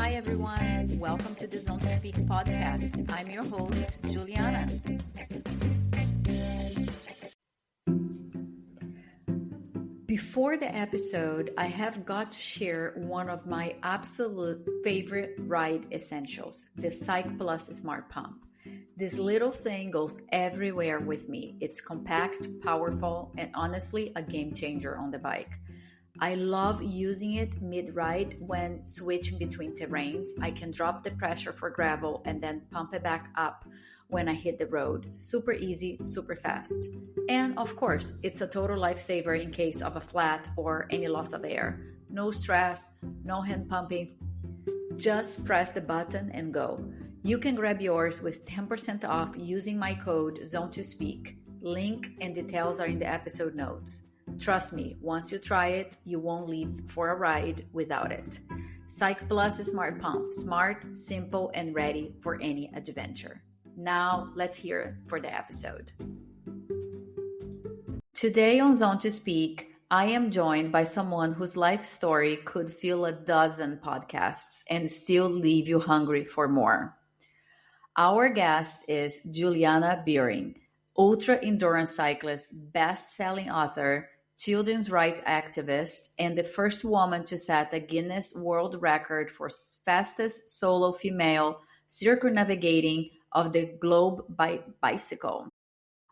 Hi, everyone. Welcome to the Zone to Speak podcast. I'm your host, Juliana. Before the episode, I have got to share one of my absolute favorite ride essentials, the Cyc Plus Smart Pump. This little thing goes everywhere with me. It's compact, powerful, and honestly a game changer on the bike. I love using it mid-ride when switching between terrains. I can drop the pressure for gravel and then pump it back up when I hit the road. Super easy, super fast. And of course, it's a total lifesaver in case of a flat or any loss of air. No stress, no hand pumping. Just press the button and go. You can grab yours with 10% off using my code ZONE2SPEAK. Link and details are in the episode notes. Trust me, once you try it, you won't leave for a ride without it. Cyc Plus Smart Pump. Smart, simple, and ready for any adventure. Now, let's hear it for the episode. Today on Zone to Speak, I am joined by someone whose life story could fill a dozen podcasts and still leave you hungry for more. Our guest is Juliana Buhring, ultra-endurance cyclist, best-selling author, children's rights activist, and the first woman to set a Guinness World Record for fastest solo female circumnavigating of the globe by bicycle.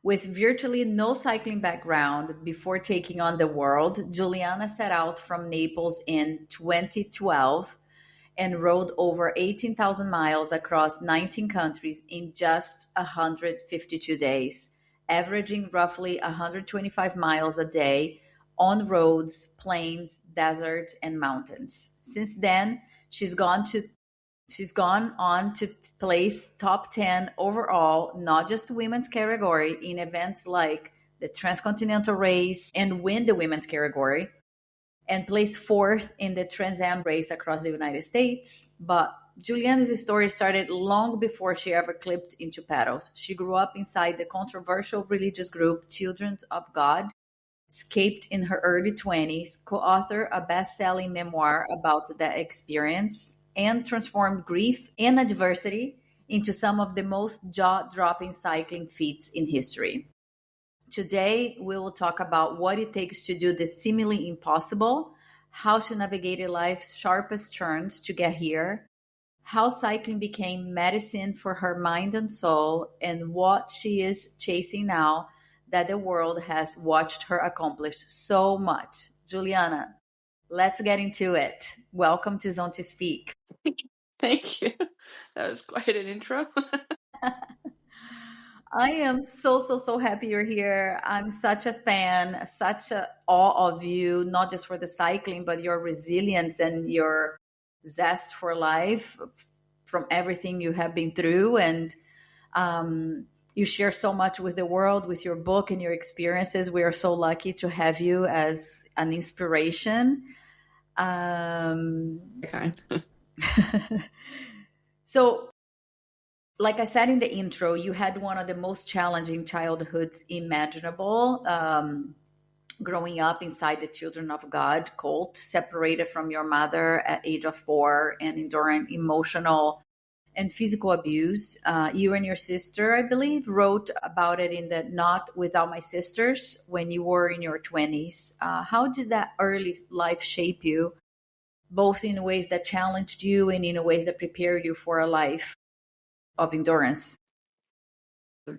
With virtually no cycling background before taking on the world, Juliana set out from Naples in 2012 and rode over 18,000 miles across 19 countries in just 152 days, averaging roughly 125 miles a day on roads, plains, deserts, and mountains. Since then, she's gone on to place top 10 overall, not just women's category, in events like the Transcontinental Race and win the women's category, and place fourth in the Trans Am race across the United States. But Juliana's story started long before she ever clipped into pedals. She grew up inside the controversial religious group Children of God, escaped in her early 20s, co-authored a best-selling memoir about that experience, and transformed grief and adversity into some of the most jaw-dropping cycling feats in history. Today, we will talk about what it takes to do the seemingly impossible, how she navigated life's sharpest turns to get here, how cycling became medicine for her mind and soul, and what she is chasing now that the world has watched her accomplish so much. Juliana, let's get into it. Welcome to Zone to Speak. Thank you. That was quite an intro. I am so happy you're here. I'm such a fan, such a awe of you, not just for the cycling, but your resilience and your zest for life from everything you have been through. And you share so much with the world, with your book and your experiences. We are so lucky to have you as an inspiration. So, like I said in the intro, you had one of the most challenging childhoods imaginable. Growing up inside the Children of God cult, separated from your mother at age of 4 and enduring emotional and physical abuse. You and your sister, I believe, wrote about it in the Not Without My Sisters when you were in your 20s. How did that early life shape you, both in ways that challenged you and in ways that prepared you for a life of endurance?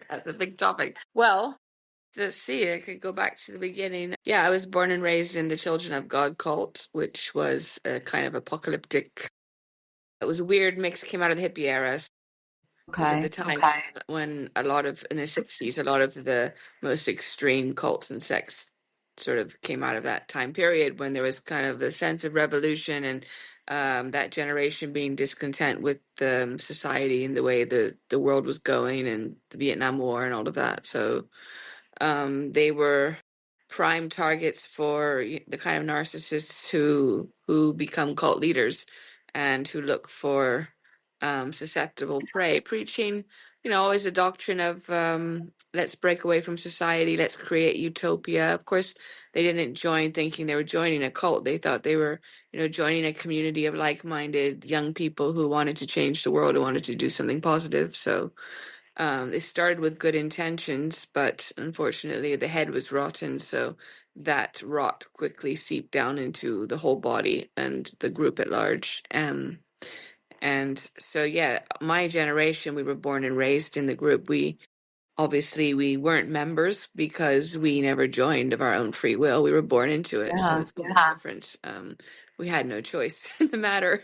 That's a big topic. Well, I could go back to the beginning. Yeah, I was born and raised in the Children of God cult, which was a kind of apocalyptic. It was a weird mix, came out of the hippie era. Because at the time when in the 60s, a lot of the most extreme cults and sects sort of came out of that time period when there was kind of a sense of revolution and that generation being discontent with society and the way the world was going and the Vietnam War and all of that. So they were prime targets for the kind of narcissists who become cult leaders and who look for susceptible prey, preaching, always a doctrine of let's break away from society, let's create utopia. Of course, they didn't join thinking they were joining a cult. They thought they were, joining a community of like-minded young people who wanted to change the world, who wanted to do something positive. So it started with good intentions, but unfortunately the head was rotten, so that rot quickly seeped down into the whole body and the group at large. And so, yeah, my generation, we were born and raised in the group. We weren't members because we never joined of our own free will. We were born into it, so Yeah. it's quite different. We had no choice in the matter,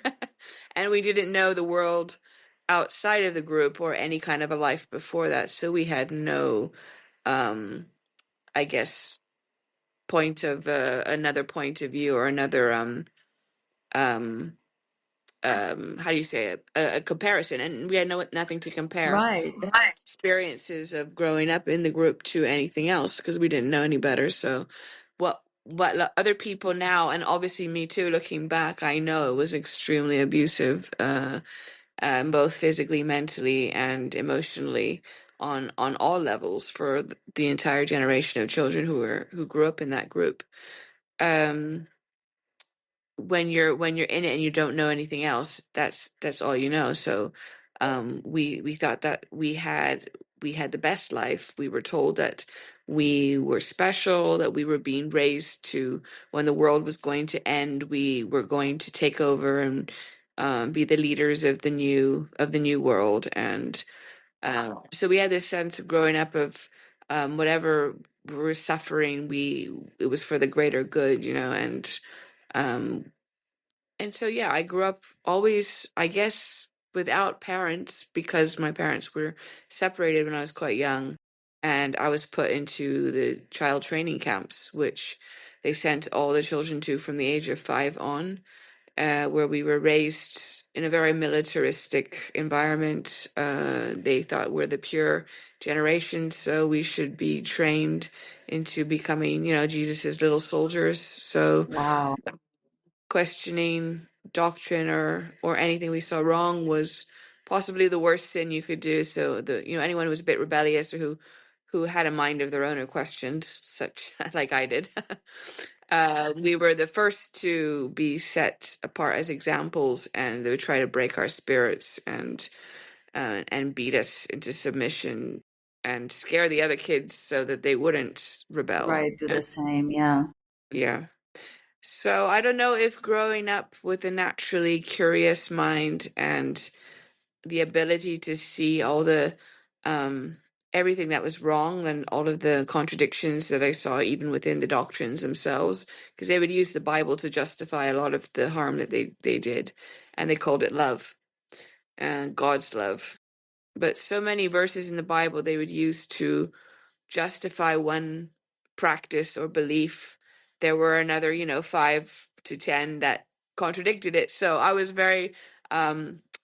and we didn't know the world outside of the group or any kind of a life before that. So we had no, I guess, another point of view or another um, how do you say it, a comparison, and we had nothing to compare Right. experiences of growing up in the group to anything else because we didn't know any better. So what other people now, and obviously me too, looking back, I know it was extremely abusive, both physically, mentally, and emotionally on all levels for the entire generation of children who grew up in that group. um when you're in it and you don't know anything else, that's all you know. So we thought that we had the best life. We were told that we were special, that we were being raised to, when the world was going to end, we were going to take over and be the leaders of the new world. And so we had this sense of growing up of whatever we were suffering, it was for the greater good, um, and so, yeah, I grew up always, I guess, without parents because my parents were separated when I was quite young. And I was put into the child training camps, which they sent all the children to from the age of 5 on, where we were raised in a very militaristic environment. They thought we're the pure generation, so we should be trained into becoming, Jesus's little soldiers. So Wow. questioning doctrine or anything we saw wrong was possibly the worst sin you could do. So anyone who was a bit rebellious or who had a mind of their own or questioned, such like I did, we were the first to be set apart as examples, and they would try to break our spirits and beat us into submission and scare the other kids so that they wouldn't rebel. Right. Do the same. Yeah. Yeah. So I don't know if growing up with a naturally curious mind and the ability to see all the um everything that was wrong and all of the contradictions that I saw even within the doctrines themselves, because they would use the Bible to justify a lot of the harm that they did, and they called it love and God's love. But so many verses in the Bible they would use to justify one practice or belief, there were another, 5 to 10 that contradicted it. So I was very,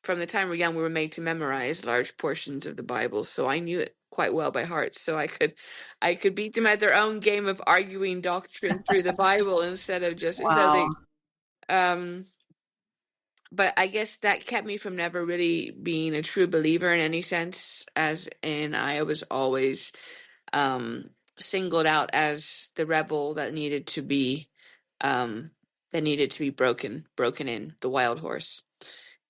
from the time we're young, we were made to memorize large portions of the Bible. So I knew it quite well by heart. So I could beat them at their own game of arguing doctrine through the Bible instead of just, so they, Wow. um, but I guess that kept me from never really being a true believer in any sense, as in I was always um, singled out as the rebel um, that needed to be broken in, the wild horse.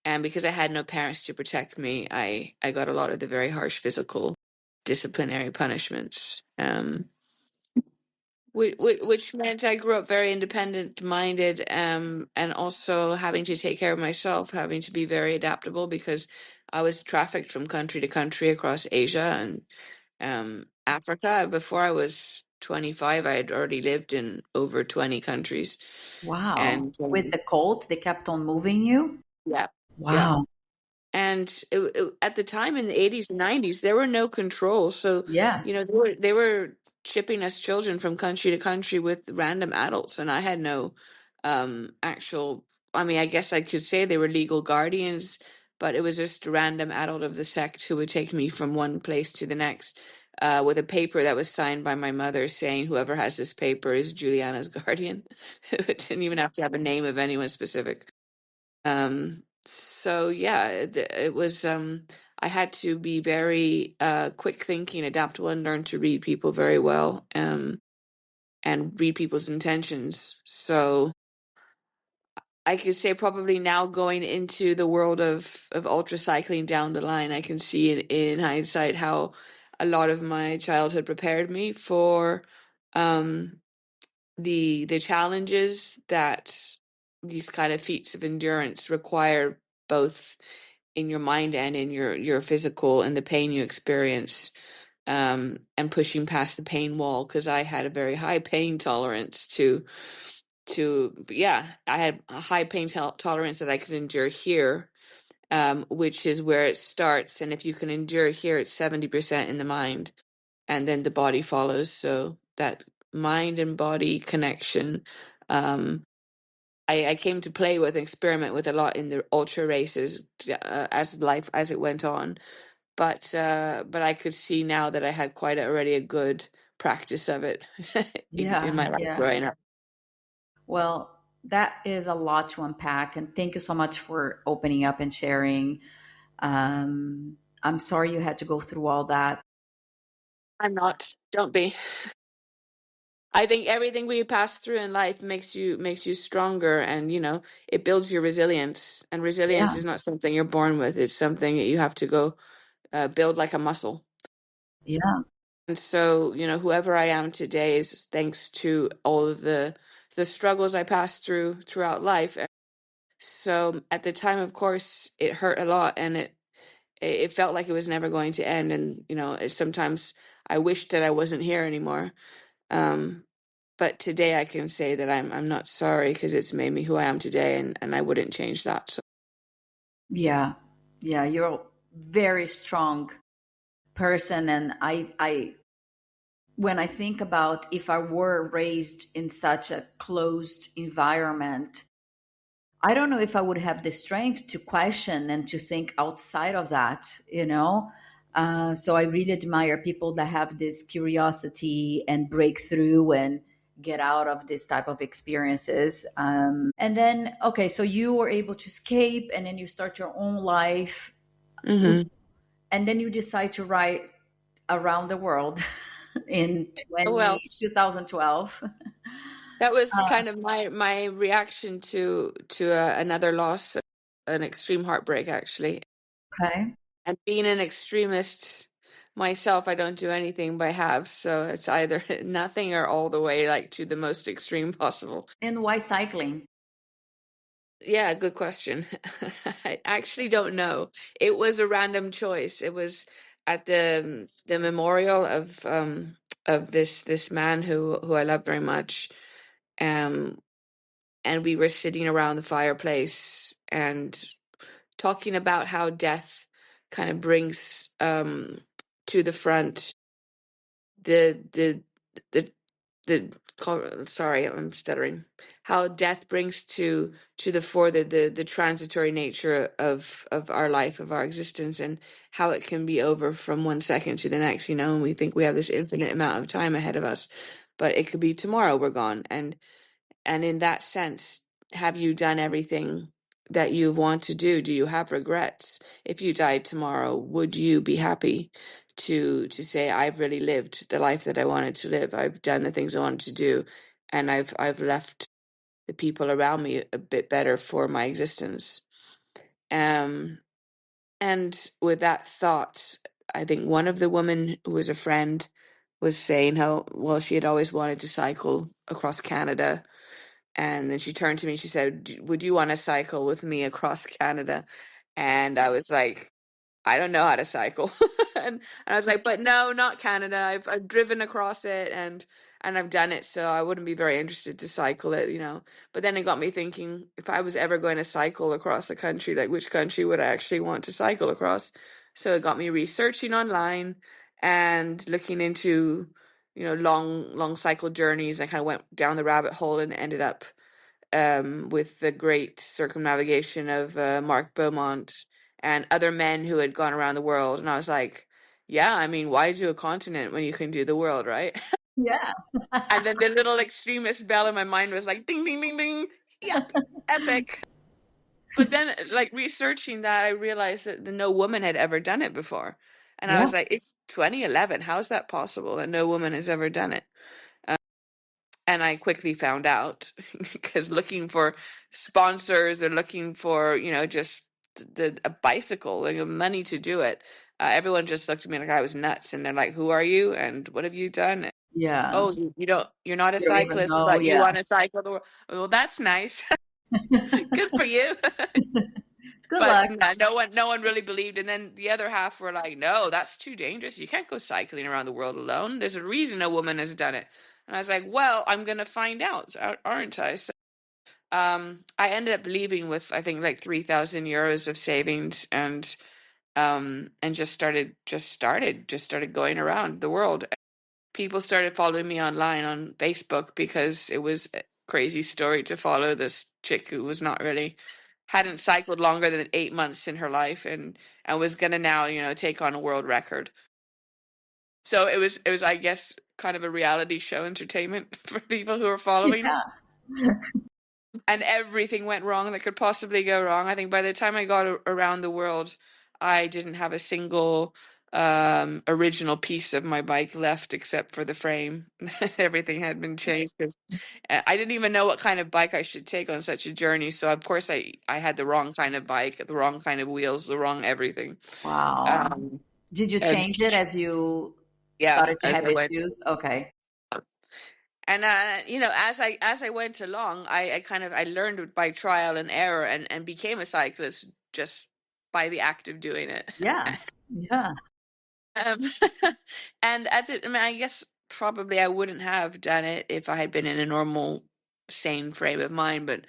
And because I had no parents to protect me, I got a lot of the very harsh physical disciplinary punishments. Which meant I grew up very independent minded, and also having to take care of myself, having to be very adaptable because I was trafficked from country to country across Asia and Africa. Before I was 25, I had already lived in over 20 countries. Wow. And With the cult, they kept on moving you? yeah, yeah. Wow. And at the time in the 80s and 90s, there were no controls. So, Yeah. they were shipping us children from country to country with random adults. And I had no actual, I mean, I guess I could say they were legal guardians, but it was just a random adult of the sect who would take me from one place to the next with a paper that was signed by my mother saying whoever has this paper is Juliana's guardian. It didn't even have to have a name of anyone specific. So yeah, it was I had to be very quick thinking, adaptable, and learn to read people very well, and read people's intentions. So I could say probably now going into the world of ultra cycling down the line, I can see in hindsight how a lot of my childhood prepared me for um, the challenges that these kind of feats of endurance require, both in your mind and in your physical, and the pain you experience, and pushing past the pain wall, because I had a very high pain tolerance yeah, I had a high pain tolerance that I could endure here, which is where it starts. And if you can endure here, it's 70% in the mind, and then the body follows. So that mind and body connection, um, I came to play with and experiment with a lot in the ultra races, as it went on. But I could see now that I had already a good practice of it in Yeah, my life yeah. growing up. Well, that is a lot to unpack. And thank you so much for opening up and sharing. I'm sorry you had to go through all that. I'm not. Don't be. I think everything we pass through in life makes you stronger, and it builds your resilience. And resilience Yeah, is not something you're born with; it's something that you have to go build like a muscle. yeah, And so, whoever I am today is thanks to all of the struggles I passed throughout life. So at the time, of course, it hurt a lot, and it felt like it was never going to end. And sometimes I wished that I wasn't here anymore. Um, but today I can say that I'm not sorry, because it's made me who I am today, and I wouldn't change that. So yeah, yeah. You're a very strong person. And when I think about if I were raised in such a closed environment, I don't know if I would have the strength to question and to think outside of that. So I really admire people that have this curiosity and breakthrough and get out of this type of experiences. And then, okay, so you were able to escape and then you start your own life. hmm And then you decide to write around the world in well, 2012. that was kind of my reaction to another loss, an extreme heartbreak, actually. Okay. And being an extremist myself, I don't do anything by halves. So it's either nothing or all the way, like, to the most extreme possible. And why cycling? Yeah, good question. I actually don't know. It was a random choice. It was at the memorial of this man who I love very much. Um, and we were sitting around the fireplace and talking about how death kind of brings to the front the the the sorry, I'm stuttering. How death brings to the fore the transitory nature of our life, of our existence, and how it can be over from one second to the next. And we think we have this infinite amount of time ahead of us, but it could be tomorrow we're gone. And in that sense, have you done everything that you want to do? Do you have regrets? If you died tomorrow, would you be happy to say, I've really lived the life that I wanted to live? I've done the things I wanted to do, and I've left the people around me a bit better for my existence. Um, and with that thought, I think one of the women who was a friend was saying how, well, she had always wanted to cycle across Canada, and then she turned to me, she said, Would you want to cycle with me across Canada? And I was like, I don't know how to cycle. and I was like, but no, not Canada. I've driven across it, and I've done it, so I wouldn't be very interested to cycle it. But then it got me thinking, if I was ever going to cycle across a country, like, which country would I actually want to cycle across? So it got me researching online and looking into, long cycle journeys. I kind of went down the rabbit hole and ended up with the great circumnavigation of Mark Beaumont and other men who had gone around the world. And I was like, yeah, I mean, why do a continent when you can do the world, right? Yeah. And then the little extremist bell in my mind was like, ding, ding, ding, ding. Yep, epic. But then, like researching that, I realized that no woman had ever done it before. And I Yeah. was like, it's 2011. How is that possible that no woman has ever done it? And I quickly found out because looking for sponsors or looking for, just a bicycle, like money to do it. Everyone just looked at me like I was nuts, and they're like, "Who are you? And what have you done?" Yeah. Oh, you're not a You don't even cyclist, know. but you Yeah. want to cycle the world. Well, that's nice. Good for you. Good But luck. no one really believed. And then the other half were like, no, that's too dangerous. You can't go cycling around the world alone. There's a reason a woman has done it. And I was like, well, I'm going to find out, aren't I? So, I ended up leaving with, I think, like 3,000 euros of savings, and just started going around the world. People started following me online on Facebook because it was a crazy story to follow this chick who was not really hadn't cycled longer than 8 months in her life, and was gonna now, take on a world record. So it was I guess kind of a reality show entertainment for people who were following. Yeah. And everything went wrong that could possibly go wrong. I think by the time I got around the world, I didn't have a single original piece of my bike left except for the frame. Everything had been changed 'cause I didn't even know what kind of bike I should take on such a journey. So of course I had the wrong kind of bike, the wrong kind of wheels, the wrong everything. Wow. Um, Did you and change it as you yeah, started to as have I went. issues? Okay. And as I went along, I kind of I learned by trial and error, and became a cyclist just by the act of doing it. Yeah. Yeah. um, and I mean, I guess probably I wouldn't have done it if I had been in a normal, sane frame of mind. But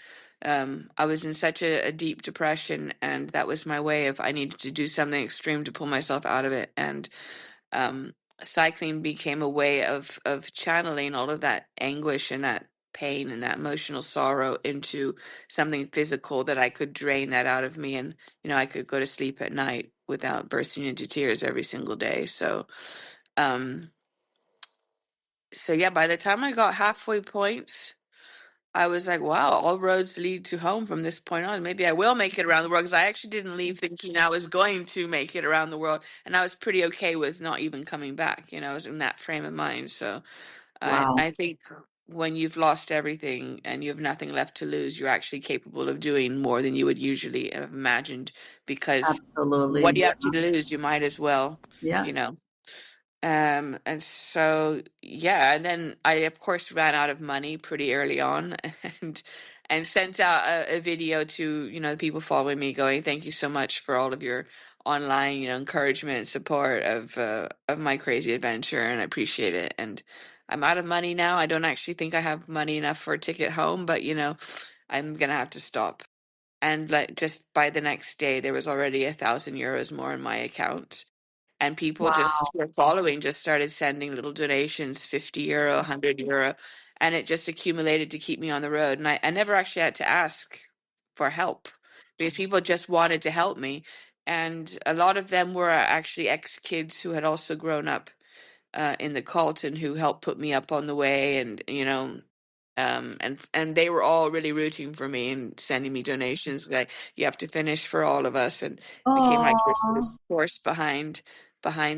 I was in such a deep depression, and that was my way of I needed to do something extreme to pull myself out of it. And um, cycling became a way of channeling all of that anguish and that pain and that emotional sorrow into something physical that I could drain that out of me, and I could go to sleep at night without bursting into tears every single day. Um so yeah, by the time I got halfway point, I was like, wow, all roads lead to home from this point on. Maybe I will make it around the world, because I actually didn't leave thinking I was going to make it around the world. And I was pretty okay with not even coming back. I was in that frame of mind. So Wow. I think when you've lost everything and you have nothing left to lose, you're actually capable of doing more than you would usually have imagined, because what Absolutely. do you have to lose? You might as well, Yeah. you know. And so yeah, and then I of course ran out of money pretty early on, and sent out a video to, the people following me, going, thank you so much for all of your online, encouragement and support of my crazy adventure, and I appreciate it. And I'm out of money now. I don't actually think I have money enough for a ticket home, but I'm gonna have to stop. And like just by the next day, there was already 1,000 euros more in my account, and people Wow. just were following, just started sending little donations, 50 euro, 100 euro, and it just accumulated to keep me on the road. And I never actually had to ask for help, because people just wanted to help me. And a lot of them were actually ex-kids who had also grown up in the cult, and who helped put me up on the way, and and they were all really rooting for me and sending me donations, like, you have to finish for all of us, and became like Oh, this force behind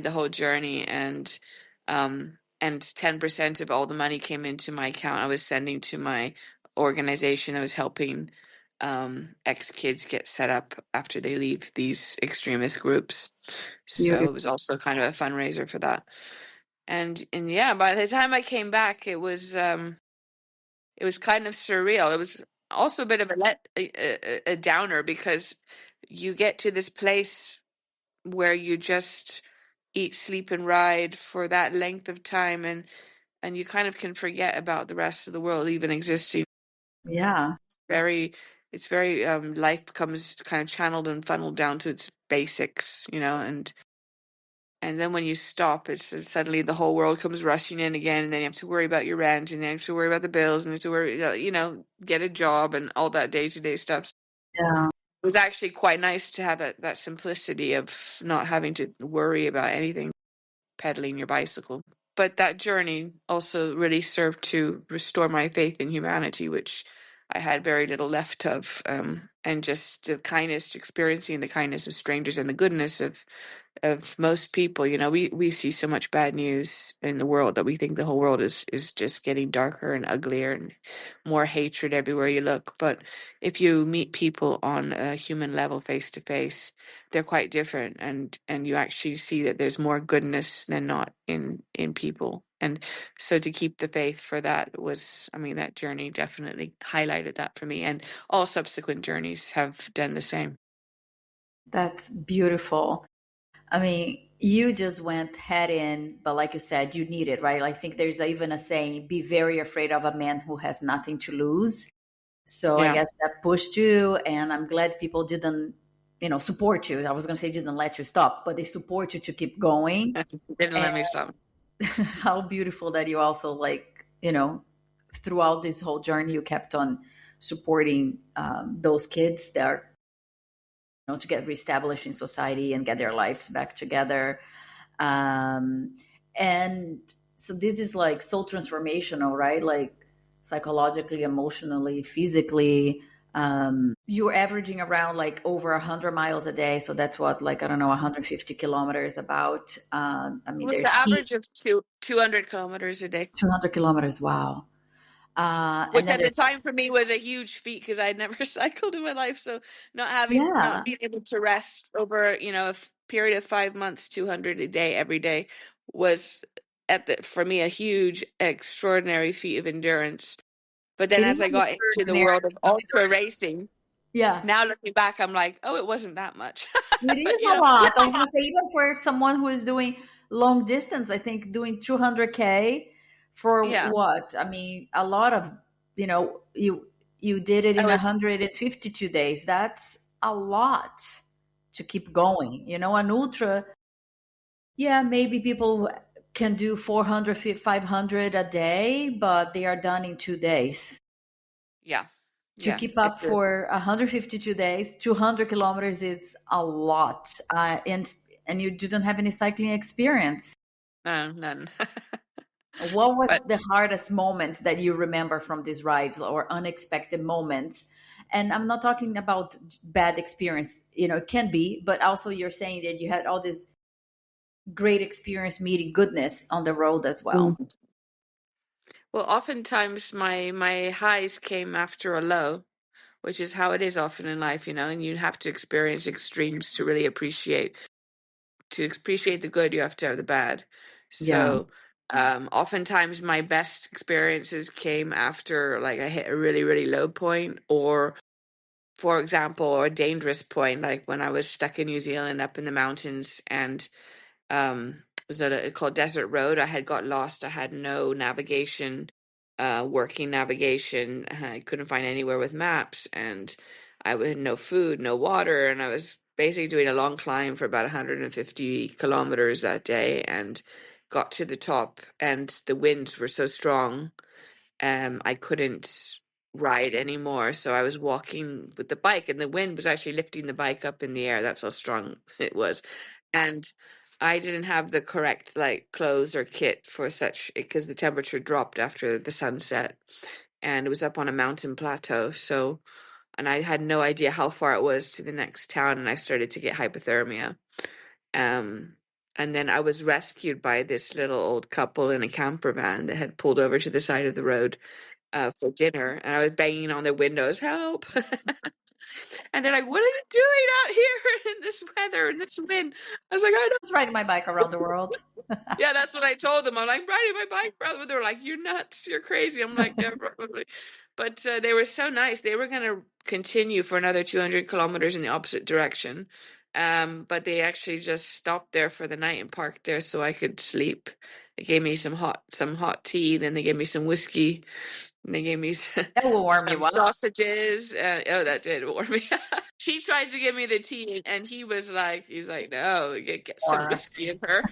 the whole journey. And 10% of all the money came into my account. I was sending to my organization. I was helping ex kids get set up after they leave these extremist groups. So it was beautiful. also kind of a fundraiser for that. And yeah, by the time I came back, it was kind of surreal. It was also a bit of a downer, because you get to this place where you just eat, sleep, and ride for that length of time, and you kind of can forget about the rest of the world even existing. Yeah. Very, it's very life becomes kind of channeled and funneled down to its basics, and then when you stop, suddenly the whole world comes rushing in again, and then you have to worry about your rent, and then you have to worry about the bills, and you have to worry, get a job and all that day to day stuff. Yeah. It was actually quite nice to have that simplicity of not having to worry about anything, pedaling your bicycle. But that journey also really served to restore my faith in humanity, which I had very little left of. and just the kindness, experiencing the kindness of strangers and the goodness of most people. You know, we see so much bad news in the world that we think the whole world is just getting darker and uglier and more hatred everywhere you look. But if you meet people on a human level, face to face, they're quite different, and you actually see that there's more goodness than not in people. And so to keep the faith for that was, I mean, that journey definitely highlighted that for me, and all subsequent journeys have done the same. That's beautiful. I mean, you just went head in, but like you said, you need it, right? I think there's even a saying, be very afraid of a man who has nothing to lose. So I Yeah. guess that pushed you, and I'm glad people didn't, support you. I was going to say didn't let you stop, but they support you to keep going. Didn't And let me stop. how beautiful that you also throughout this whole journey, you kept on supporting those kids that are, to get reestablished in society and get their lives back together. And so this is like so transformational, right? Like psychologically, emotionally, physically. You're averaging around like over 100 miles a day. So that's what, like, I don't know, 150 kilometers about. I mean, What's there's the heat, average of 200 kilometers a day? 200 kilometers. Wow. And Which then at the there's, time for me was a huge feat because I'd never cycled in my life. So not yeah, being able to rest over, a period of 5 months, 200 a day every day was for me a huge, extraordinary feat of endurance. But then it is as I an got into the extraordinary world of ultra endurance. racing, Yeah. now looking back, I'm like, oh, it wasn't that much. It is you a know? lot. I was going to say, even for someone who is doing long distance, I think doing 200K for Yeah. what? I mean, a lot of, you did it I in was 152 days. That's a lot to keep going. An ultra, yeah, maybe people can do 400, 500 a day, but they are done in 2 days. yeah. To Yeah. keep up It's a for 152 days, 200 kilometers, it's a lot. And you didn't have any cycling experience. no, none. What was But the hardest moment that you remember from these rides or unexpected moments? And I'm not talking about bad experience, it can be, but also you're saying that you had all this great experience meeting goodness on the road as well. well, oftentimes my highs came after a low, which is how it is often in life, and you have to experience extremes to appreciate the good, you have to have the bad. Yeah. So oftentimes my best experiences came after like I hit a really, really low point, or for example, a dangerous point, like when I was stuck in New Zealand up in the mountains, and was at called Desert Road. I had got lost. I had no navigation, working navigation. I couldn't find anywhere with maps, and I had no food, no water, and I was basically doing a long climb for about 150 kilometers that day, and got to the top, and the winds were so strong, I couldn't ride anymore. So I was walking with the bike, and the wind was actually lifting the bike up in the air. That's how strong it was. And I didn't have the correct like clothes or kit for such because the temperature dropped after the sunset, and it was up on a mountain plateau. So, and I had no idea how far it was to the next town, and I started to get hypothermia. Um, and then I was rescued by this little old couple in a camper van that had pulled over to the side of the road for dinner, and I was banging on their windows, help! And they're like, "What are you doing out here in this weather and this wind?" I was like, "I Just riding my bike around the world. yeah, that's what I told them. I'm like, riding my bike, brother. They were like, you're nuts. You're crazy. I'm like, yeah, probably. But they were so nice. They were going to continue for another 200 kilometers in the opposite direction. But they actually just stopped there for the night and parked there so I could sleep. They gave me some hot tea. Then they gave me some whiskey. And they gave me That will warm you some up. sausages. Oh, that did warm me. She tried to give me the tea, and he's like, no, get some Or whiskey in her.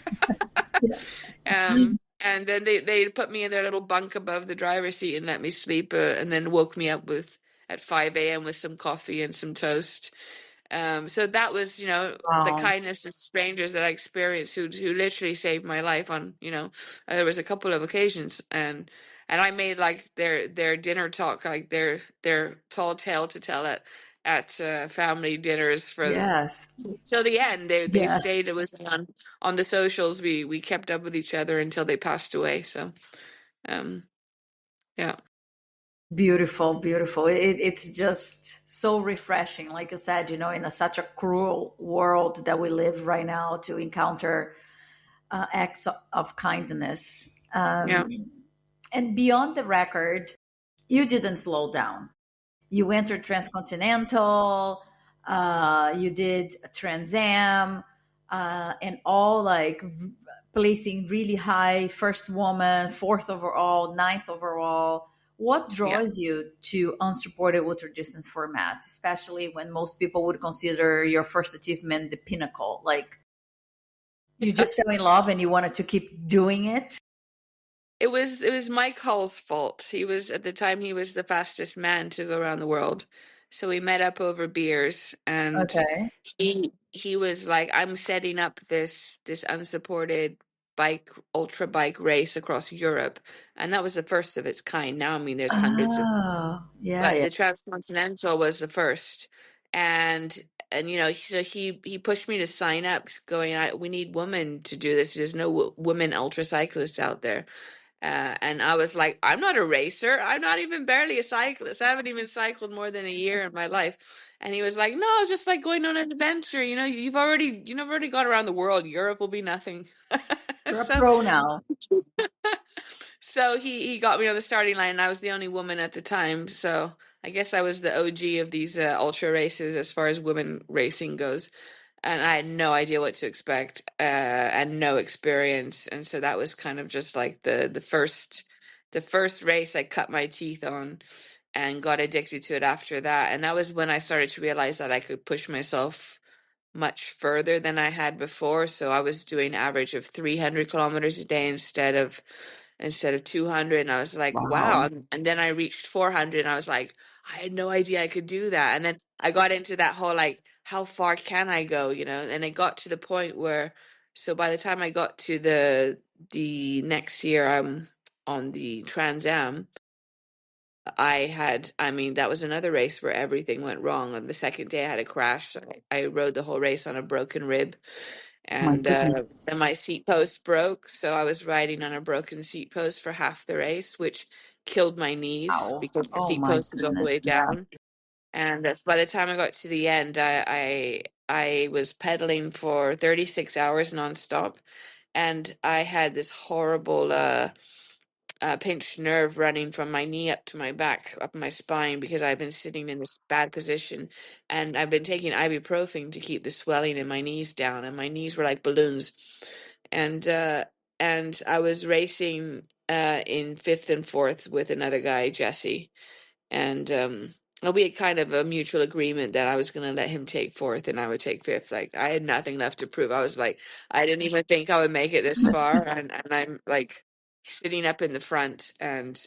And then they put me in their little bunk above the driver's seat and let me sleep, and then woke me up with at 5 a.m. with some coffee and some toast. So that was, the wow. kindness of strangers that I experienced who literally saved my life on, there was a couple of occasions, and I made like their dinner talk, like their tall tale to tell it at family dinners for Yes. till the end. They Yes. stayed. It was on the socials. We kept up with each other until they passed away. So um, yeah, Beautiful, beautiful. It's just so refreshing. Like you said, in such a cruel world that we live right now, to encounter acts of kindness. yeah, And beyond the record, you didn't slow down. You entered Transcontinental, you did Trans Am, and all like placing really high, first woman, fourth overall, ninth overall. What yeah. draws you to unsupported ultra distance format, especially when most people would consider your first achievement the pinnacle? Like, you just fell in love and you wanted to keep doing it? It was Mike Hull's fault. He was at the time he was the fastest man to go around the world. So we met up over beers and Okay. he was like, I'm setting up this unsupported bike ultra bike race across Europe. And that was the first of its kind. Now I mean there's hundreds of, Oh, yeah, but yeah. the Transcontinental was the first. And so he pushed me to sign up, going, we need women to do this. There's no women ultra cyclists out there. And I was like, I'm not a racer. I'm not even barely a cyclist. I haven't even cycled more than a year in my life. And he was like, no, it's just like going on an adventure. You've already gone around the world. Europe will be nothing. You're a So pro now. so he got me on the starting line, and I was the only woman at the time. So I guess I was the OG of these ultra races as far as women racing goes. And I had no idea what to expect, and no experience. And so that was kind of just like the first race I cut my teeth on and got addicted to it after that. And that was when I started to realize that I could push myself much further than I had before. So I was doing average of 300 kilometers a day instead of 200. And I was like, wow. Wow. And then I reached 400 and I was like, I had no idea I could do that. And then I got into that whole like, how far can I go? And it got to the point where, so by the time I got to the next year, I'm on the Trans Am. I mean, that was another race where everything went wrong. On the second day, I had a crash. I rode the whole race on a broken rib, My and then goodness. my seat post broke. So I was riding on a broken seat post for half the race, which killed my knees Wow. because the Oh seat my post was all the goodness. way Yeah. down. And that's by the time I got to the end, I was pedaling for 36 hours nonstop, and I had this horrible pinched nerve running from my knee up to my back, up my spine, because I've been sitting in this bad position, and I've been taking ibuprofen to keep the swelling in my knees down, and my knees were like balloons, and I was racing in fifth and fourth with another guy, Jesse, and we had kind of a mutual agreement that I was going to let him take fourth and I would take fifth. Like I had nothing left to prove. I was like, I didn't even think I would make it this far, and I'm like sitting up in the front and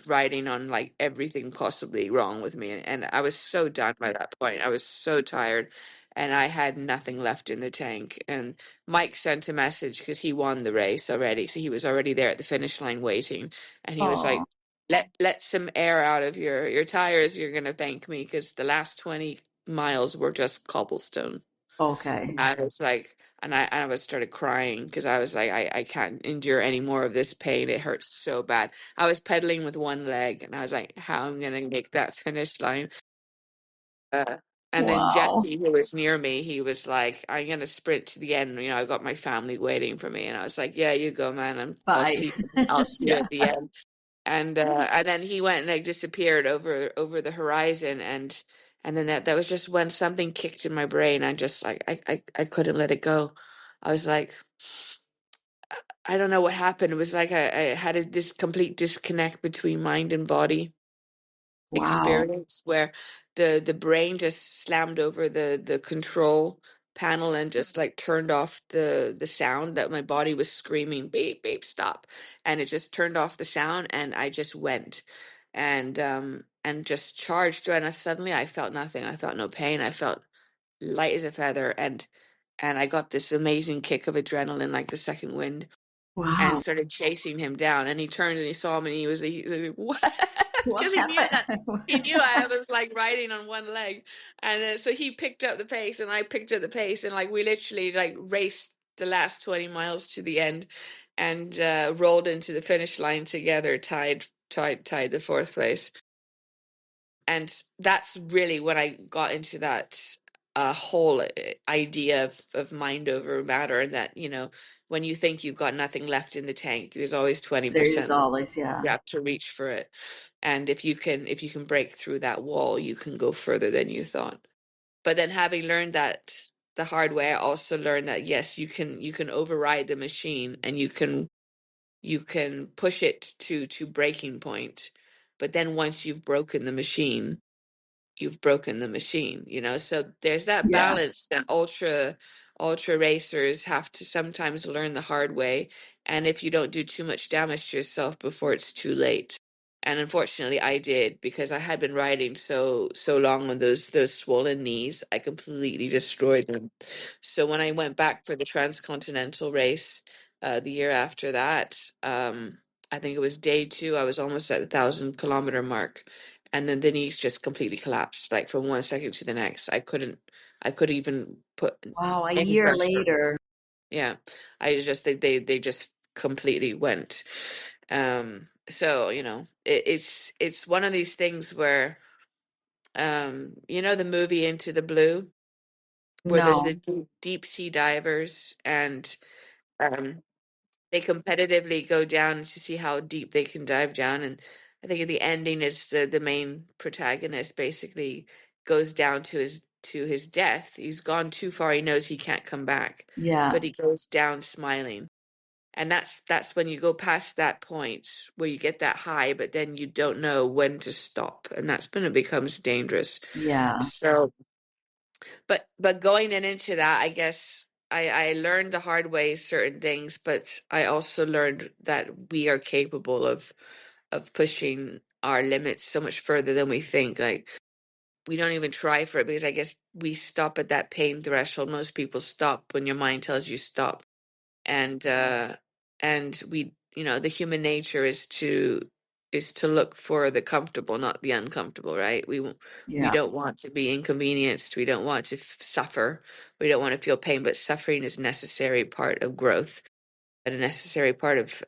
riding on like everything possibly wrong with me, and I was so done by that point. I was so tired. And I had nothing left in the tank. And Mike sent a message because he won the race already. So he was already there at the finish line waiting. And he was Oh, like, let some air out of your tires. You're gonna thank me because the last 20 miles were just cobblestone. okay. I was like, and I was started crying because I was like, I can't endure any more of this pain. It hurts so bad. I was pedaling with one leg, and I was like, how am I gonna make that finish line? Uh, and then Wow. Jesse, who was near me, he was like, I'm gonna sprint to the end. I got my family waiting for me, and I was like, yeah, you go, man. I'll Bye. see you Yeah. at the end. And then he went and like disappeared over the horizon, and then that was just when something kicked in my brain. I just like I couldn't let it go. I was like, I don't know what happened. It was like I had this complete disconnect between mind and body Wow. experience where the brain just slammed over the control panel and just like turned off the sound that my body was screaming beep beep stop, and it just turned off the sound, and I just went and just charged, and suddenly I felt nothing. I felt no pain. I felt light as a feather, and I got this amazing kick of adrenaline like the second wind, and Wow. started chasing him down, and he turned and he saw me, and he was like, what? What because he happened? knew I was like riding on one leg, and so he picked up the pace, and I picked up the pace, and like we literally like raced the last 20 miles to the end, and rolled into the finish line together, tied the fourth place. And that's really when I got into that whole idea of mind over matter, and that, when you think you've got nothing left in the tank, there's always There is 20% always, yeah. you have to reach for it. And if you can break through that wall, you can go further than you thought. But then, having learned that the hard way, I also learned that yes, you can override the machine, and you can push it to breaking point. But then once you've broken the machine, you've broken the machine, so there's that Yeah. balance that ultra racers have to sometimes learn the hard way, and if you don't do too much damage to yourself before it's too late. And unfortunately I did, because I had been riding so long on those swollen knees. I completely destroyed them. So when I went back for the transcontinental race, the year after that, I think it was day two, I was almost at the 1,000 kilometer mark, and then the knees just completely collapsed, like from one second to the next. I couldn't even put Wow, a any year pressure. later. Yeah. They just completely went. So, it's one of these things where, the movie Into the Blue, where there's the No. deep sea divers, and um they competitively go down to see how deep they can dive down. And I think at the ending is the main protagonist basically goes down to his death. He's gone too far. He knows he can't come back, but Yeah. he goes down smiling. And that's when you go past that point where you get that high, but then you don't know when to stop, and that's when it becomes dangerous. Yeah. So, but going into that, I guess I learned the hard way certain things, but I also learned that we are capable of pushing our limits so much further than we think. Like, we don't even try for it, because I guess we stop at that pain threshold. Most people stop when your mind tells you stop. And we, the human nature is to look for the comfortable, not the uncomfortable, right? We Yeah. don't want to be inconvenienced. We don't want to suffer. We don't want to feel pain, but suffering is a necessary part of growth, and a necessary part of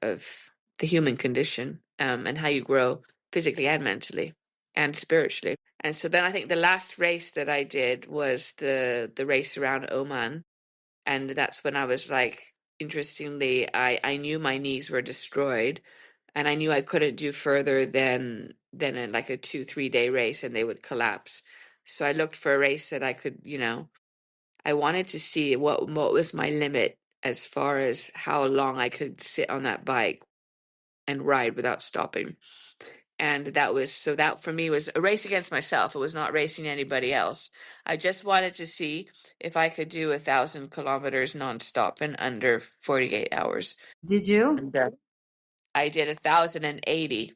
the human condition, and how you grow physically and mentally and spiritually. And so then I think the last race that I did was the race around Oman, and that's when I was like, interestingly, I knew my knees were destroyed, and I knew I couldn't do further than like a 2-3 day race, and they would collapse. So I looked for a race that I could, I wanted to see what was my limit as far as how long I could sit on that bike and ride without stopping. And that for me was a race against myself. It was not racing anybody else. I just wanted to see if I could do 1,000 kilometers nonstop in under 48 hours. Did you? And I did 1,080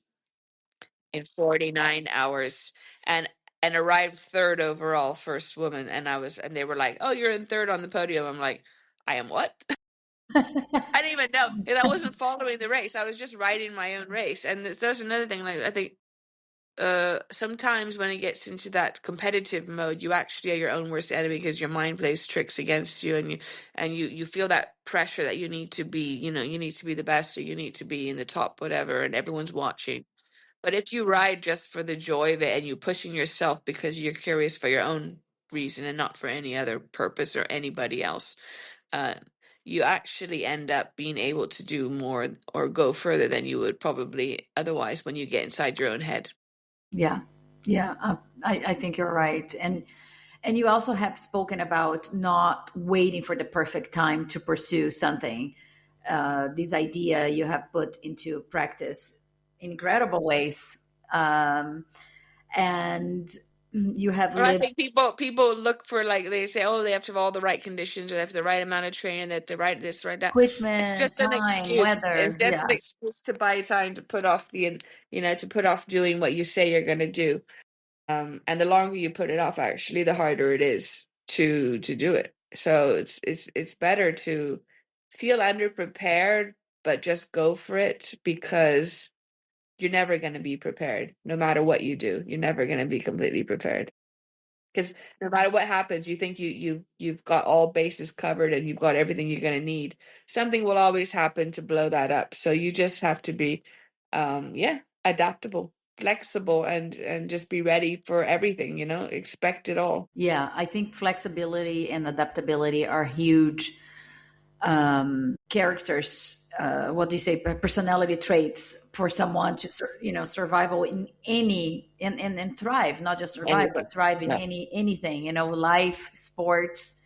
in 49 hours, and arrived third overall, first woman. And they were like, "Oh, you're in third on the podium." I'm like, "I am what?" I didn't even know. I wasn't following the race. I was just riding my own race. And there's another thing. Like, I think sometimes when it gets into that competitive mode, you actually are your own worst enemy, because your mind plays tricks against you, and you feel that pressure that you need to be, you need to be the best, or you need to be in the top, whatever, and everyone's watching. But if you ride just for the joy of it, and you're pushing yourself because you're curious for your own reason and not for any other purpose or anybody else, uh, you actually end up being able to do more or go further than you would probably otherwise when you get inside your own head. Yeah. Yeah. I think you're right. And you also have spoken about not waiting for the perfect time to pursue something. This idea you have put into practice in incredible ways. And you have Well, I lived think people look for, like, they say, oh, they have to have all the right conditions, they have the right amount of training, they have the right this, right that. It's equipment, just an time, excuse. It's weather. just Yeah. an excuse to buy time, to put off to put off doing what you say you're going to do. And the longer you put it off, actually, the harder it is to do it. So it's better to feel underprepared, but just go for it, because you're never going to be prepared. No matter what you do, you're never going to be completely prepared. Because no matter what happens, you think you've got all bases covered and you've got everything you're going to need. Something will always happen to blow that up. So you just have to be, yeah, adaptable, flexible, and just be ready for everything. Expect it all. Yeah, I think flexibility and adaptability are huge characters. What do you say? Personality traits for someone to, survival in any and thrive, not just survive, Anything. but thrive in Yeah. anything. Life, sports,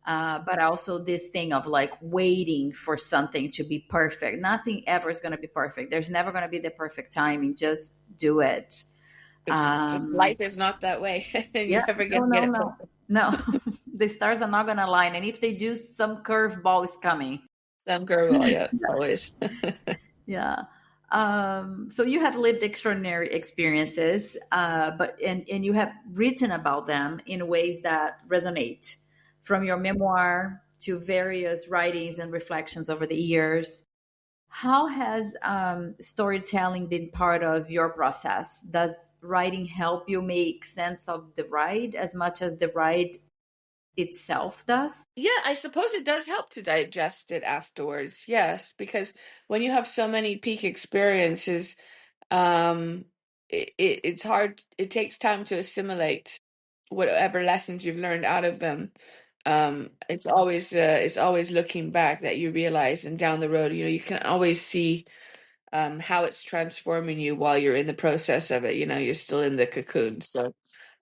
but also this thing of like waiting for something to be perfect. Nothing ever is going to be perfect. There's never going to be the perfect timing. Just do it. Just life is not that way. You're Yeah, never no, gonna get no, it no, perfect. no. The stars are not going to align, and if they do, some curveball is coming. Some curveball, yeah, always. Yeah. So you have lived extraordinary experiences, and you have written about them in ways that resonate, from your memoir to various writings and reflections over the years. How has storytelling been part of your process? Does writing help you make sense of the ride as much as the ride itself does? Yeah, I suppose it does help to digest it afterwards. Yes, because when you have so many peak experiences, um, it's hard. It takes time to assimilate whatever lessons you've learned out of them. It's always looking back that you realize, and down the road, you can always see how it's transforming you while you're in the process of it. You're still in the cocoon. So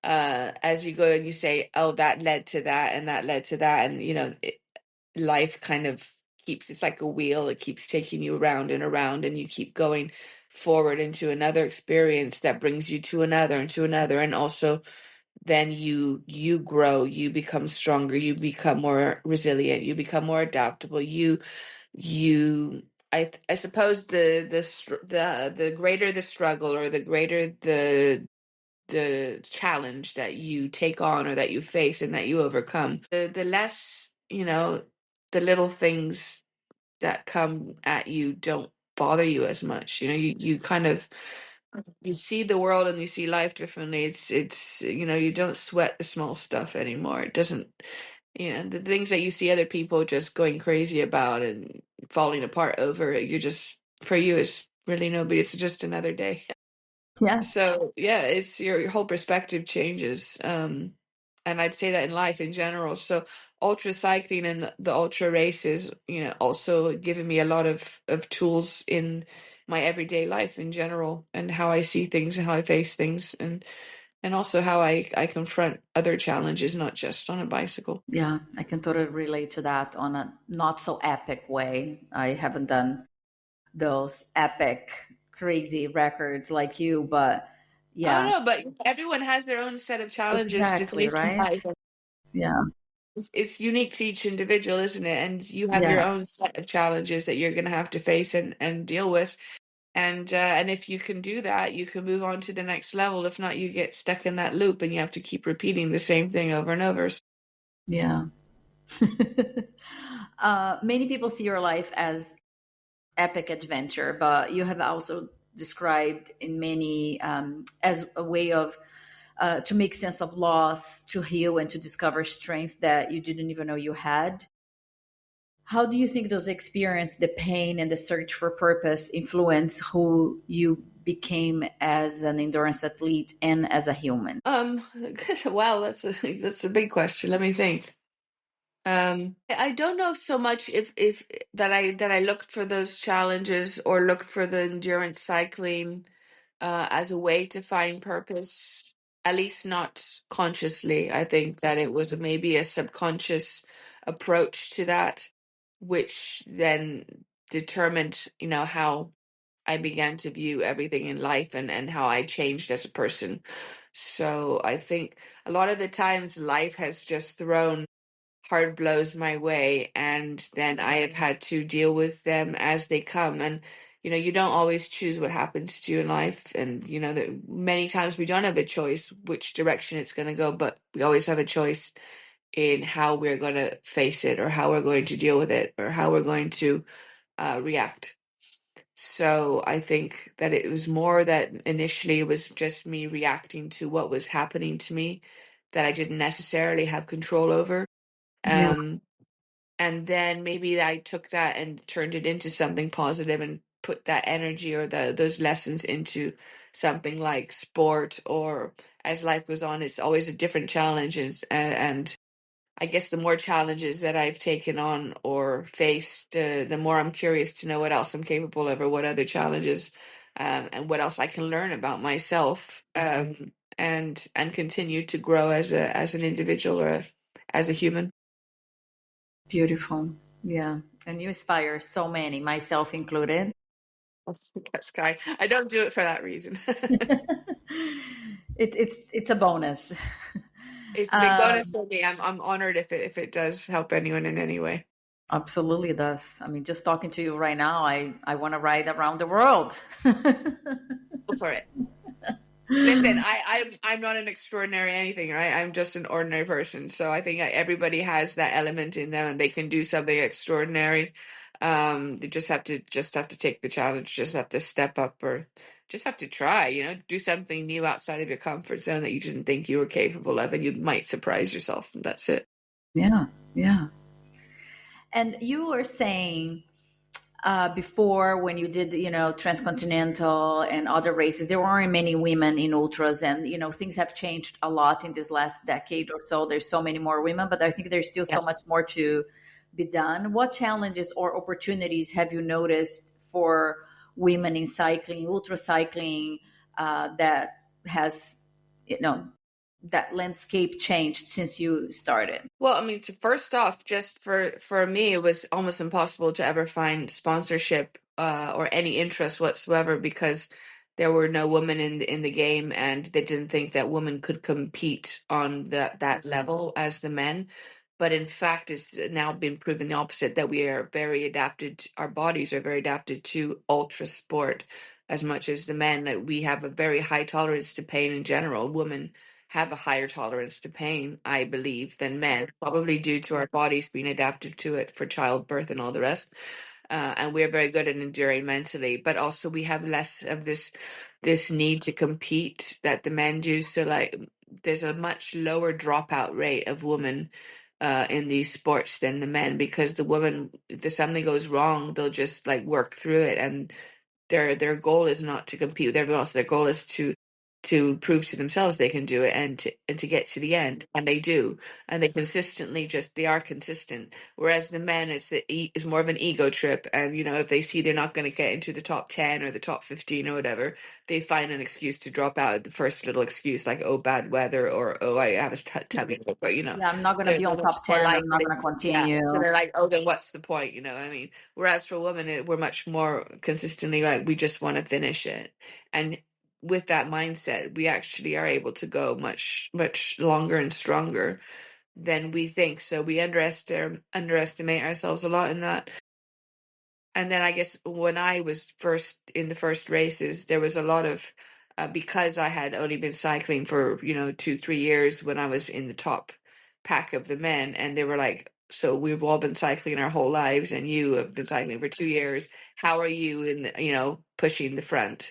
as you go and you say, oh, that led to that and that led to that. And, life kind of it's like a wheel. It keeps taking you around and around, and you keep going forward into another experience that brings you to another and to another. And also then you grow, you become stronger, you become more resilient, you become more adaptable. You I suppose the greater the struggle, or the greater the challenge that you take on or that you face and that you overcome, the less, the little things that come at you don't bother you as much. You kind of you see the world and you see life differently. It's you don't sweat the small stuff anymore. It doesn't, the things that you see other people just going crazy about and falling apart over, you're just, for you, it's really nobody. It's just another day. Yeah. So yeah, it's your whole perspective changes. And I'd say that in life in general. So ultra cycling and the ultra races, also given me a lot of tools in my everyday life in general, and how I see things and how I face things, and also how I confront other challenges, not just on a bicycle. Yeah, I can totally relate to that on a not so epic way. I haven't done those epic, crazy records like you, but I don't yeah, know, but everyone has their own set of challenges to exactly, face in right? life. Yeah, It's unique to each individual, isn't it? And you have your yeah, own set of challenges that you're going to have to face and deal with. And if you can do that, you can move on to the next level. If not, you get stuck in that loop and you have to keep repeating the same thing over and over. yeah. Many people see your life as epic adventure, but you have also described in many as a way of to make sense of loss, to heal, and to discover strength that you didn't even know you had. How do you think those experiences, the pain and the search for purpose, influence who you became as an endurance athlete and as a human? Wow, that's a big question. Let me think. I don't know so much if that I looked for those challenges or looked for the endurance cycling as a way to find purpose, at least not consciously. I think that it was maybe a subconscious approach to that, which then determined, how I began to view everything in life, and how I changed as a person. So I think a lot of the times life has just thrown hard blows my way, and then I have had to deal with them as they come. And you don't always choose what happens to you in life, and that many times we don't have a choice which direction it's going to go, but we always have a choice in how we're going to face it, or how we're going to deal with it, or how we're going to react. So I think that it was more that initially it was just me reacting to what was happening to me that I didn't necessarily have control over. Yeah, Um, and then maybe I took that and turned it into something positive and put that energy or those lessons into something like sport, or as life goes on, it's always a different challenge. And I guess the more challenges that I've taken on or faced, the more I'm curious to know what else I'm capable of, or what other challenges, and what else I can learn about myself, and continue to grow as an individual, or as a human. beautiful. Yeah. And you inspire so many, myself included. That's kind. I don't do it for that reason. It's a bonus. It's a big bonus Um, for me. I'm honored if it does help anyone in any way. absolutely does. I mean, just talking to you right now, I want to ride around the world. Go for it. Listen, I'm not an extraordinary anything, right? I'm just an ordinary person. So I think everybody has that element in them, and they can do something extraordinary. They just have to take the challenge, just have to step up, or just have to try, do something new outside of your comfort zone that you didn't think you were capable of, and you might surprise yourself, and that's it. Yeah, yeah. And you were saying before, when you did, Transcontinental and other races, there weren't many women in ultras, and things have changed a lot in this last decade or so. There's so many more women, but I think there's still so much Yes. more to be done. What challenges or opportunities have you noticed for women in cycling, ultra cycling, that has, you know, that landscape changed since you started? Well, I mean, so first off, just for me, it was almost impossible to ever find sponsorship, or any interest whatsoever, because there were no women in the game, and they didn't think that women could compete on that level as the men. But in fact, it's now been proven the opposite, that we are very adapted. Our bodies are very adapted to ultra sport as much as the men. That we have a very high tolerance to pain in general. Women have a higher tolerance to pain, I believe, than men, probably due to our bodies being adapted to it for childbirth and all the rest. And we're very good at enduring mentally, but also we have less of this need to compete that the men do. So like, there's a much lower dropout rate of women in these sports than the men, because the women, if something goes wrong, they'll just like work through it, and their goal is not to compete with everyone else. Their goal is to prove to themselves they can do it, and to get to the end, and they do, and they are consistent. Whereas the men, is more of an ego trip, and if they see they're not going to get into the top 10 or the top 15 or whatever, they find an excuse to drop out at the first little excuse, like, oh, bad weather, or oh, I have a tummy ache, but Yeah, I'm not going to be they're on much top more 10. I'm not likely. going to Yeah, continue. so they're like, oh, then what's the point? I mean, whereas for women, we're much more consistently like, we just want to finish it. And with that mindset, we actually are able to go much, much longer and stronger than we think. So we underestimate ourselves a lot in that. And then I guess when I was first in the first races, there was a lot of, because I had only been cycling for, 2, 3 years when I was in the top pack of the men, and they were like, so we've all been cycling our whole lives, and you have been cycling for 2 years. How are you pushing the front?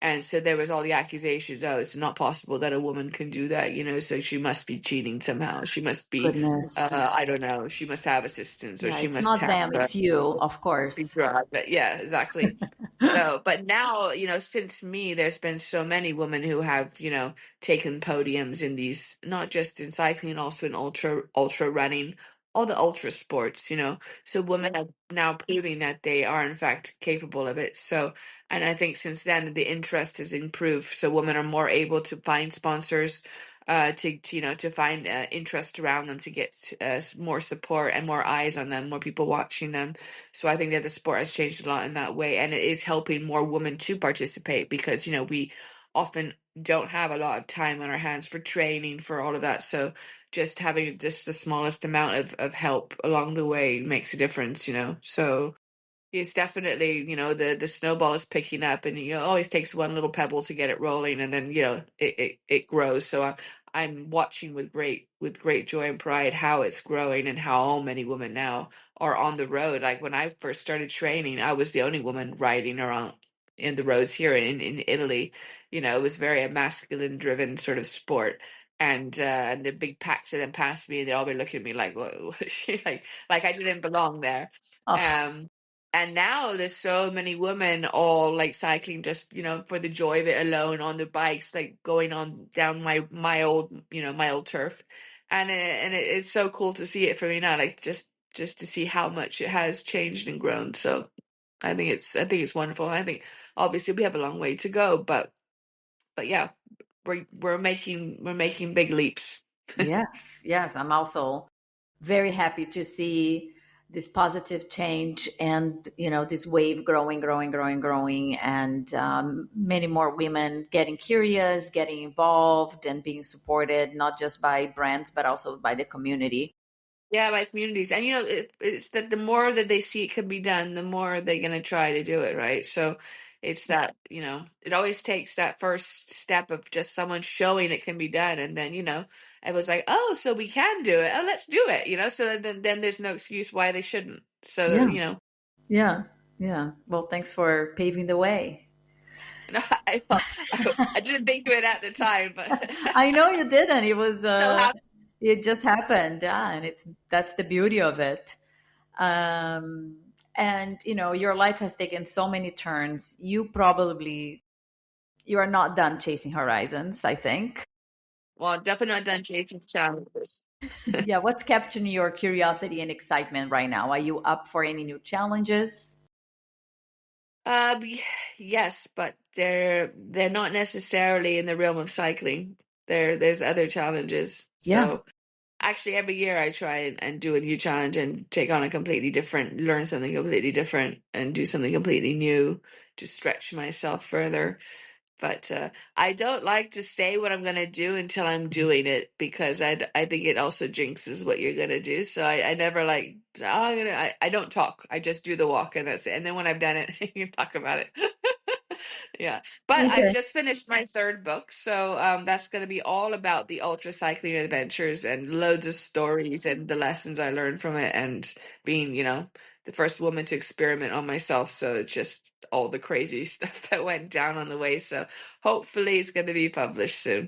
And so there was all the accusations, oh, it's not possible that a woman can do that, so she must be cheating somehow. She must be, Goodness. I don't know, she must have assistants, or Yeah, she it's must not have them, it's you, of speak course. throughout. But yeah, exactly. So, but now, since me, there's been so many women who have, taken podiums in these, not just in cycling, also in ultra running, all the ultra sports, So women are now proving that they are in fact capable of it. So, and I think since then the interest has improved. So women are more able to find sponsors, to find interest around them, to get more support and more eyes on them, more people watching them. So I think that the sport has changed a lot in that way, and it is helping more women to participate, because we often don't have a lot of time on our hands for training, for all of that. So just having just the smallest amount of help along the way makes a difference. So it's definitely, the snowball is picking up, and it always takes one little pebble to get it rolling, and then it grows. So I'm watching with great joy and pride how it's growing and how many women now are on the road. Like when I first started training, I was the only woman riding around in the roads here in Italy. You know, it was very a masculine driven sort of sport. And the big packs of them passed me and they'd all be looking at me like, what is she like I didn't belong there. Oh, Um and now there's so many women all like cycling just, for the joy of it alone on their bikes, like going on down my old, my old turf. It's so cool to see it for me now, like just to see how much it has changed and grown. So I think it's wonderful. I think obviously we have a long way to go, but yeah, we're making big leaps. yes, yes. I'm also very happy to see this positive change and this wave growing, growing, growing, growing, and many more women getting curious, getting involved, and being supported not just by brands but also by the community. Yeah, by communities. And it's that the more that they see it can be done, the more they're going to try to do it, right? So it's that, it always takes that first step of just someone showing it can be done. And then, it was like, oh, so we can do it. Oh, let's do it, so then there's no excuse why they shouldn't. So, Yeah, yeah, yeah. Well, thanks for paving the way. I, I didn't think of it at the time, but I know you didn't. It was so happy. it just happened, yeah, and that's the beauty of it. Um, and your life has taken so many turns. You are not done chasing horizons, I think. Well, definitely not done chasing challenges. Yeah, what's capturing your curiosity and excitement right now? Are you up for any new challenges? Y- yes, but they're not necessarily in the realm of cycling. There's other challenges. Yeah. So actually, every year I try and do a new challenge and take on a completely different, learn something completely different, and do something completely new to stretch myself further. But I don't like to say what I'm going to do until I'm doing it because I think it also jinxes what you're going to do. So I never like, oh, I don't talk. I just do the walk and that's it. And then when I've done it, you can talk about it. Yeah. But I've Okay. just finished my third book. So that's going to be all about the ultra cycling adventures and loads of stories and the lessons I learned from it and being, the first woman to experiment on myself. So it's just all the crazy stuff that went down on the way. So hopefully it's going to be published soon.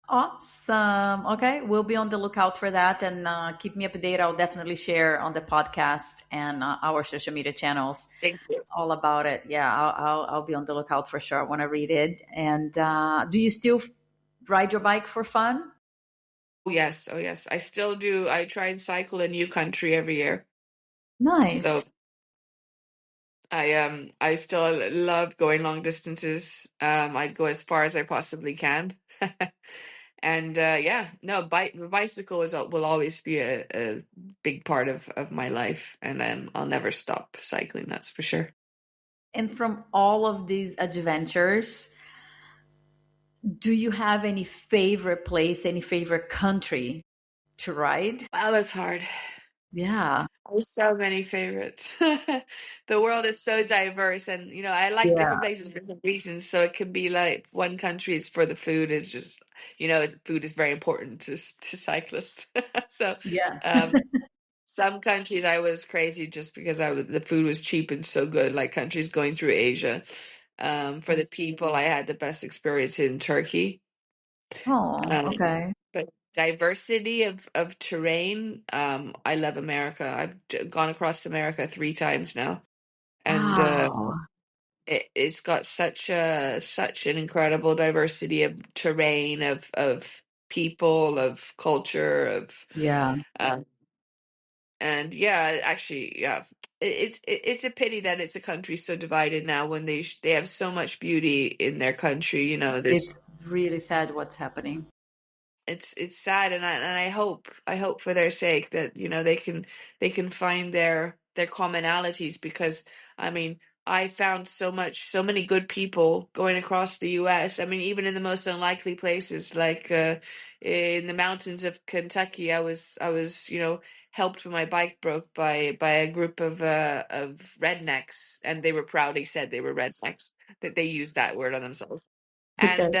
Awesome. Okay, we'll be on the lookout for that, and keep me updated. I'll definitely share on the podcast and our social media channels Thank you. all about it. Yeah, I'll be on the lookout for sure. I want to read it. And do you still ride your bike for fun? Oh, yes. Oh, yes. I still do. I try and cycle a new country every year. So Nice. I still love going long distances. I'd go as far as I possibly can. And yeah, no, the bicycle will always be a big part of my life, and I'll never stop cycling, that's for sure. And from all of these adventures, do you have any favorite place, any favorite country to ride? Wow, that's hard. Yeah. There's so many favorites. The world is so diverse, and I like Yeah. different places for different reasons. So it can be like one country is for the food. It's just food is very important to cyclists. So Yeah. um, some countries I was crazy just because the food was cheap and so good. Like countries going through Asia. For the people, I had the best experience in Turkey. Oh, Um, okay. but diversity of terrain, I love America. I've gone across America 3 times now, and Wow. it's got such an incredible diversity of terrain, of people, of culture, of Yeah. um, and yeah, actually, yeah. It's a pity that it's a country so divided now when they have so much beauty in their country. There's It's really sad what's happening. it's sad, and I hope for their sake that they can find their commonalities, because I mean I found so many good people going across the US. I mean, even in the most unlikely places, like in the mountains of Kentucky, I was helped when my bike broke by a group of rednecks, and they were proudly said they were rednecks, that they used that word on themselves. Okay.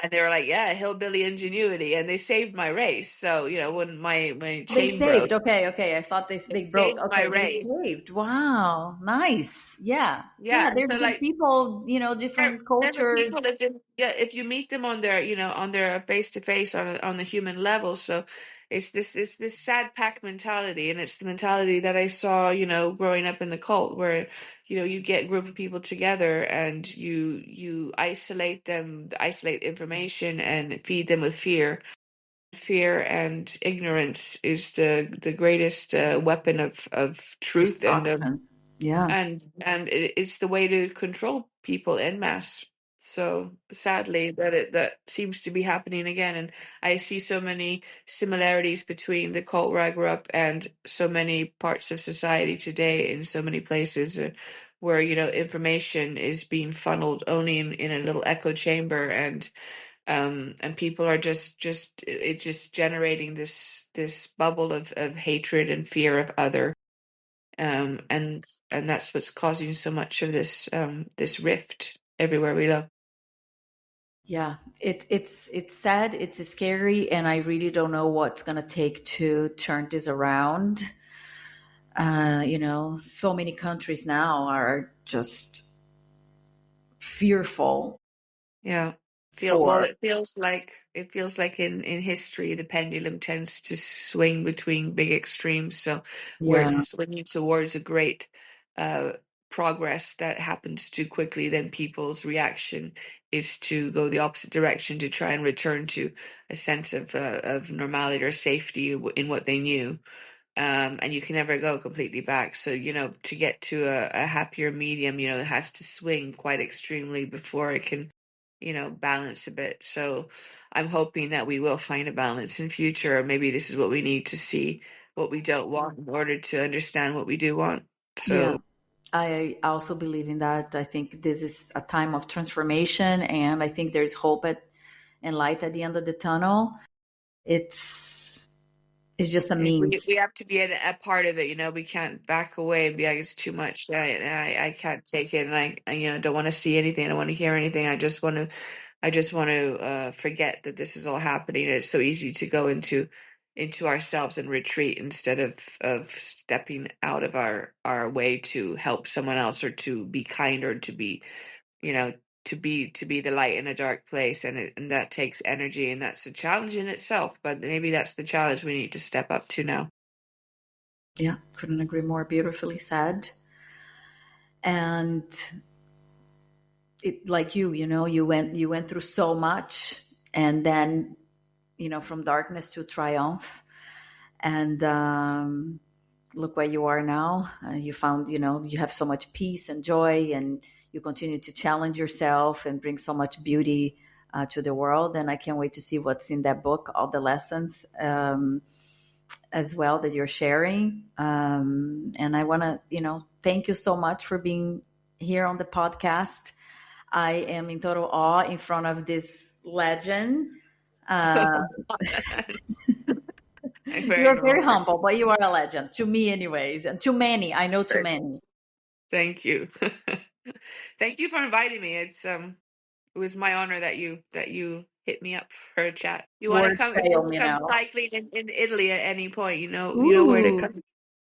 And they were like, yeah, hillbilly ingenuity, and they saved my race. So, when my They chain broke, saved. Okay, okay. I thought they they broke. saved my Okay, they race. saved. Wow, nice. Yeah, Yeah, yeah. and There's so good like people. there, Different there's the people cultures. that if you meet them on their face to face on the human level. So it's this sad pack mentality, and it's the mentality that I saw growing up in the cult, where you get a group of people together and you isolate them, isolate information, and feed them with fear. Fear and ignorance is the greatest weapon of truth, Destruction. Yeah, and it's the way to control people en masse. So sadly, that seems to be happening again, and I see so many similarities between the cult where I grew up and so many parts of society today in so many places, where information is being funneled only in a little echo chamber, and people are just generating this bubble of hatred and fear of other, and that's what's causing so much of this rift everywhere we look. yeah. It's sad. It's scary, and I really don't know what's gonna take to turn this around. So many countries now are just fearful Yeah. for. It feels like in history the pendulum tends to swing between big extremes. So where Yeah, it's swinging towards a great uh, progress that happens too quickly, then people's reaction is to go the opposite direction to try and return to a sense of normality or safety in what they knew. And you can never go completely back. So, to get to a happier medium, it has to swing quite extremely before it can, balance a bit. So I'm hoping that we will find a balance in future. Or maybe this is what we need to see what we don't want in order to understand what we do want. yeah. So I also believe in that. I think this is a time of transformation, and I think there's hope and light at the end of the tunnel. It's it's just a I think we, means. we have to be a part of it, we can't back away and be like, it's too much. I can't take it. And I don't want to see anything. I don't want to hear anything. I just want to forget that this is all happening. It's so easy to go into ourselves and retreat instead of stepping out of our way to help someone else or to be kind or to be, you know, to be the light in a dark place, and that takes energy, and that's a challenge in itself. But maybe that's the challenge we need to step up to now. Yeah, couldn't agree more. Beautifully said. And it, like you went through so much, and then from darkness to triumph, and look where you are now. You found, you have so much peace and joy, and you continue to challenge yourself and bring so much beauty to the world. And I can't wait to see what's in that book, all the lessons as well that you're sharing. And I want to, thank you so much for being here on the podcast. I am in total awe in front of this legend. Uh, I'm very you're very honored. humble, but you are a legend to me, anyways, and to many. I know too many. Thank you. Thank you for inviting me. It was my honor that you hit me up for a chat. You want to Words come if you fail want me to come now. cycling in Italy at any point, you know where to Ooh, come.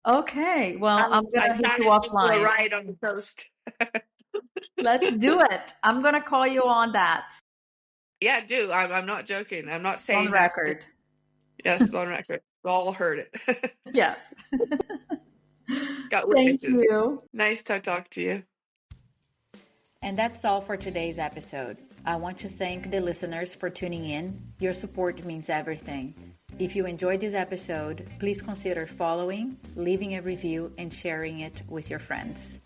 okay. Well, I'm I gonna hit you challenge you to a offline. ride on the coast. Let's do it. I'm gonna call you on that. Yeah, do. I'm not joking. I'm not It's on saying that. record. Yes, it's on record. We all heard it. Yes. Got Thank witnesses. you. Nice to talk to you. And that's all for today's episode. I want to thank the listeners for tuning in. Your support means everything. If you enjoyed this episode, please consider following, leaving a review, and sharing it with your friends.